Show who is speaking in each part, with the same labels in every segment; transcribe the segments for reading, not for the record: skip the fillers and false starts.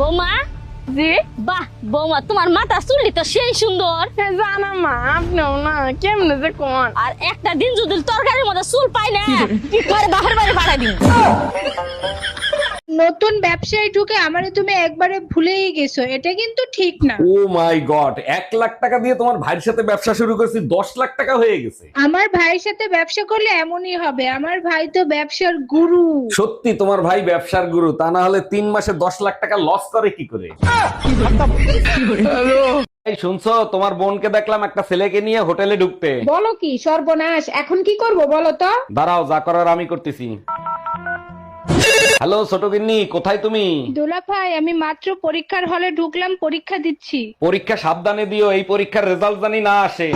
Speaker 1: বৌমা।
Speaker 2: জি।
Speaker 1: বাহ বৌমা, তোমার মাথা চুলটি তো সেই সুন্দর।
Speaker 2: জানা মা, আপনিও না কেমনে যে কোন।
Speaker 1: আর একটা দিন যদি তরকারির মধ্যে চুল পাই না, কি করে বাপের বাড়ি ভাড়া দিন।
Speaker 3: নতুন ব্যবসায় ঢুকে আমারে তুমি একবারে ভুলেই গেছো, এটা কিন্তু ঠিক না।
Speaker 4: ও মাই গড, 1 লাখ টাকা দিয়ে তোমার ভাইয়ের সাথে ব্যবসা শুরু করেছি, 10 লাখ টাকা হয়ে গেছে।
Speaker 3: আমার ভাইয়ের সাথে ব্যবসা করলে এমনই হবে, আমার ভাই তো ব্যবসার গুরু।
Speaker 4: সত্যি তোমার ভাই ব্যবসার গুরু, তা না হলে 3 মাসে 10 লাখ টাকা লস করে কি করে? এই শুনছো, তোমার বোনকে দেখলাম একটা ছেলেকে নিয়ে হোটেলে ঢুকতে।
Speaker 3: বলো কি সর্বনাশ, এখন কি করব বলো তো?
Speaker 4: দাঁড়াও, যা করার আমি করতেছি। হ্যালো ছোট গিন্নি, কোথায় তুমি?
Speaker 3: দোলা ভাই, আমি মাত্র পরীক্ষার হলে ঢুকলাম, পরীক্ষা দিচ্ছি।
Speaker 4: পরীক্ষা সাবধানে দিও, এই পরীক্ষার রেজাল্ট জানি না আসে।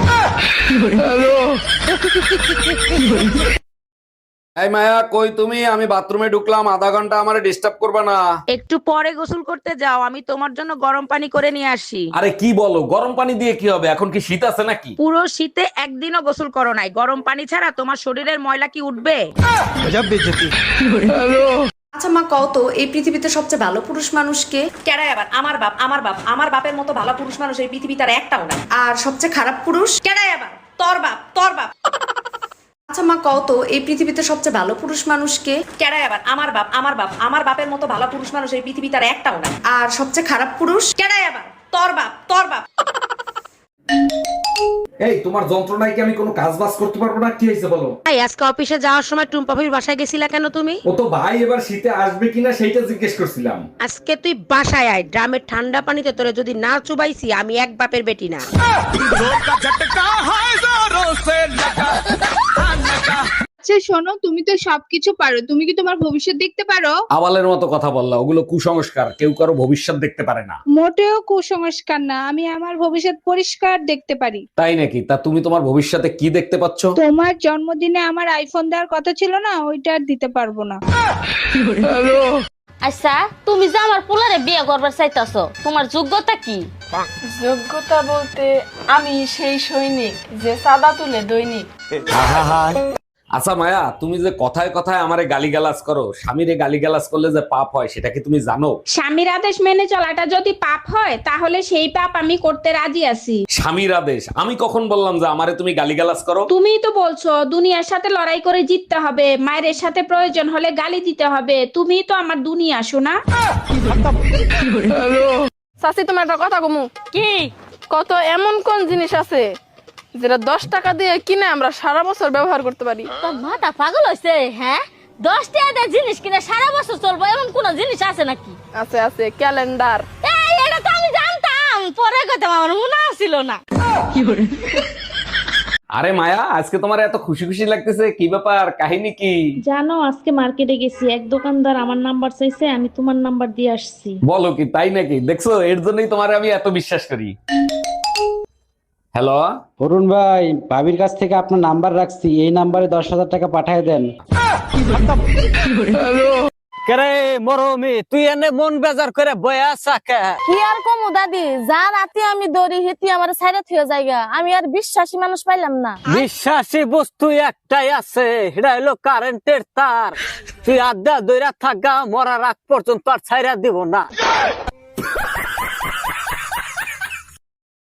Speaker 4: এই মায়া, কই তুমি? আমি বাথরুমে ঢুকলাম, আধা ঘন্টা আমারে ডিস্টার্ব করবে না।
Speaker 5: একটু পরে গোসল করতে যাও, আমি তোমার জন্য গরম পানি করে নিয়ে আসি।
Speaker 4: আরে কি বলো, গরম পানি দিয়ে কি হবে? এখন কি শীত আছে নাকি?
Speaker 5: পুরো শীতে একদিনও গোসল করো নাই, গরম পানি ছাড়া তোমার শরীরের ময়লা কি উঠবে?
Speaker 6: আচ্ছা মা, কও তো এই পৃথিবীতে সবচেয়ে ভালো পুরুষ মানুষকে? কেডাই আবার? আমার বাপ। আমার বাপের মতো ভালো পুরুষ মানুষ এই পৃথিবীতে আর একটাও না। আর সবচেয়ে খারাপ পুরুষ? কেডাই আবার? তোর বাপ। আচ্ছা মা, কও তো এই পৃথিবীতে সবচেয়ে ভালো পুরুষ মানুষকে? কেডাই আবার? আমার বাপ। আমার বাপের মতো ভালো পুরুষ মানুষ এই পৃথিবীতে আর একটাও না। আর সবচেয়ে খারাপ পুরুষ? কেডাই আবার? তোর বাপ।
Speaker 4: এই তোমার যন্ত্রণায় কি আমি কোনো কাজ বাজ করতে পারবো না? কি হয়েছে বলো?
Speaker 5: এই আজকে অফিসে যাওয়ার সময় টুম্পা ভাবির বাসায় গেছিলা কেন তুমি?
Speaker 4: ও তো ভাই এবার শীতে আসবে কিনা সেইটা জিজ্ঞেস করছিলাম।
Speaker 5: আজকে তুই বাসায় আয়, ড্রামের ঠান্ডা পানিতে তোরে যদি না চুবাইছি, আমি এক বাপের বেটি না।
Speaker 3: আচ্ছা শোনো, তুমি তো সবকিছু পারো, তুমি কি তোমার ভবিষ্যৎ দেখতে পারো?
Speaker 4: আবালের মতো কথা বললা, ওগুলো কুসংস্কার, কেউ কারো ভবিষ্যৎ দেখতে পারে না।
Speaker 3: মোটেও কুসংস্কার না, আমি আমার ভবিষ্যৎ পরিষ্কার দেখতে পারি।
Speaker 4: তাই নাকি? তা তুমি তোমার ভবিষ্যতে কি দেখতে পাচ্ছ?
Speaker 3: তোমার জন্মদিনে আমার আইফোন দেওয়ার কথা ছিল না, ওইটা আর দিতে পারবো না।
Speaker 1: আচ্ছা, তুমি যে আমার পোলারে বিয়ে করবার চাইতাছো, তোমার যোগ্যতা কি?
Speaker 2: যোগ্যতা বলতে আমি সেই সৈনিক যে চাঁদা তুলে দৈনিক।
Speaker 4: আচ্ছা মায়া, তুমি যে কথায় কথায় আমারে গালিগালাজ করো, স্বামীরে গালিগালাজ করলে যে পাপ হয় সেটা কি তুমি জানো?
Speaker 3: স্বামীর আদেশ মেনে চলাটা যদি পাপ হয়, তাহলে সেই পাপ আমি করতে রাজি আছি।
Speaker 4: স্বামীর আদেশ? আমি কখন বললাম যে আমারে তুমি গালিগালাজ করো?
Speaker 3: তুমিই তো বলছো দুনিয়ার সাথে লড়াই করে জিততে হবে, মায়ের সাথে প্রয়োজন হলে গালি দিতে হবে। তুমিই তো আমার দুনিয়া, শোনা।
Speaker 2: চাচি, তোমার একটা কথা কমু।
Speaker 1: কি?
Speaker 2: কত এমন কোন জিনিস আছে যেটা 10 টাকা দিয়ে কিনে আমরা সারা বছর ব্যবহার করতে পারি?
Speaker 1: তোর মাথা পাগল হয়েছে? হ্যাঁ, 10 টাকা দিয়ে জিনিস কিনে সারা বছর চলবো এমন কোন জিনিস আছে নাকি?
Speaker 2: আছে, ক্যালেন্ডার।
Speaker 1: এই, এটা তো আমি জানতাম, পরে কথা আমার মনে ছিল না।
Speaker 4: আরে মায়া, আজকে তোমার এত খুশি খুশি লাগতেছে, কি ব্যাপার? কাহিনী কি?
Speaker 7: জানো, আজকে মার্কেটে গেছি, এক দোকানদার আমার নাম্বার চাইছে, আমি তোমার নাম্বার দিয়ে আসছি।
Speaker 4: বলো কি, তাই নাকি? দেখছো, এর জন্যই তোমারে আমি এত বিশ্বাস করি। হ্যালো,
Speaker 8: অরুণ ভাই, ভাবির কাছ থেকে আপনার নাম্বার রাখছি, এই নাম্বারে 10,000 টাকা পাঠিয়ে দেন।
Speaker 9: কেরে মরমি, তুই এনে মন বেজার করে বয়া সাকা।
Speaker 10: কি আর কমু দাদি, যা রাতে আমি দৌড়ি হেতি আমার সাইডে থিয়ে জায়গা, আমি আর বিশ্বাসী মানুষ পাইলাম না।
Speaker 9: বিশ্বাসী বস্তু একটাই আছে, সেটা হলো কারেন্টের তার। তুই আড্ডা দইরা থাকা, মরার আগ পর্যন্ত আর ছাইরা দিব না।